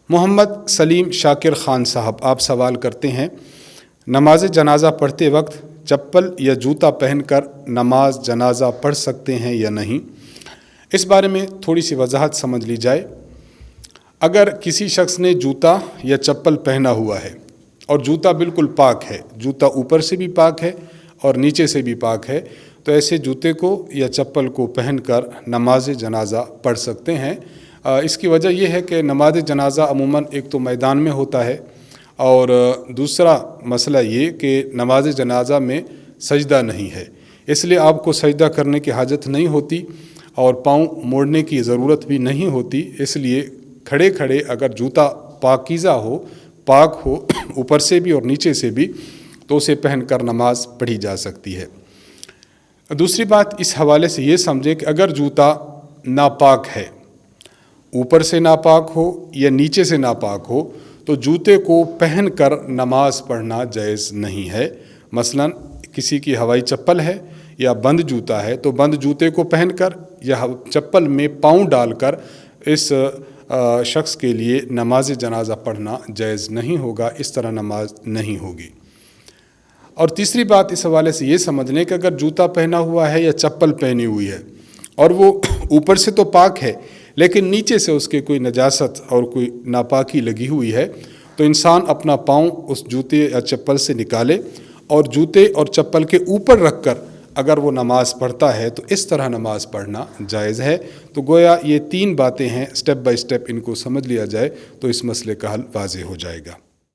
محمد سلیم شاکر خان صاحب آپ سوال کرتے ہیں، نماز جنازہ پڑھتے وقت چپل یا جوتا پہن کر نماز جنازہ پڑھ سکتے ہیں یا نہیں؟ اس بارے میں تھوڑی سی وضاحت سمجھ لی جائے۔ اگر کسی شخص نے جوتا یا چپل پہنا ہوا ہے اور جوتا بالکل پاک ہے، جوتا اوپر سے بھی پاک ہے اور نیچے سے بھی پاک ہے، تو ایسے جوتے کو یا چپل کو پہن کر نماز جنازہ پڑھ سکتے ہیں۔ اس کی وجہ یہ ہے کہ نماز جنازہ عموماً ایک تو میدان میں ہوتا ہے، اور دوسرا مسئلہ یہ کہ نماز جنازہ میں سجدہ نہیں ہے، اس لیے آپ کو سجدہ کرنے کی حاجت نہیں ہوتی اور پاؤں موڑنے کی ضرورت بھی نہیں ہوتی۔ اس لیے کھڑے کھڑے اگر جوتا پاکیزہ ہو، پاک ہو اوپر سے بھی اور نیچے سے بھی، تو اسے پہن کر نماز پڑھی جا سکتی ہے۔ دوسری بات اس حوالے سے یہ سمجھے کہ اگر جوتا ناپاک ہے، اوپر سے ناپاک ہو یا نیچے سے ناپاک ہو، تو جوتے کو پہن کر نماز پڑھنا جائز نہیں ہے۔ مثلا کسی کی ہوائی چپل ہے یا بند جوتا ہے، تو بند جوتے کو پہن کر یا چپل میں پاؤں ڈال کر اس شخص کے لیے نماز جنازہ پڑھنا جائز نہیں ہوگا، اس طرح نماز نہیں ہوگی۔ اور تیسری بات اس حوالے سے یہ سمجھ لیں کہ اگر جوتا پہنا ہوا ہے یا چپل پہنی ہوئی ہے اور وہ اوپر سے تو پاک ہے لیکن نیچے سے اس کے کوئی نجاست اور کوئی ناپاکی لگی ہوئی ہے، تو انسان اپنا پاؤں اس جوتے یا چپل سے نکالے اور جوتے اور چپل کے اوپر رکھ کر اگر وہ نماز پڑھتا ہے تو اس طرح نماز پڑھنا جائز ہے۔ تو گویا یہ تین باتیں ہیں، سٹیپ بائی سٹیپ ان کو سمجھ لیا جائے تو اس مسئلے کا حل واضح ہو جائے گا۔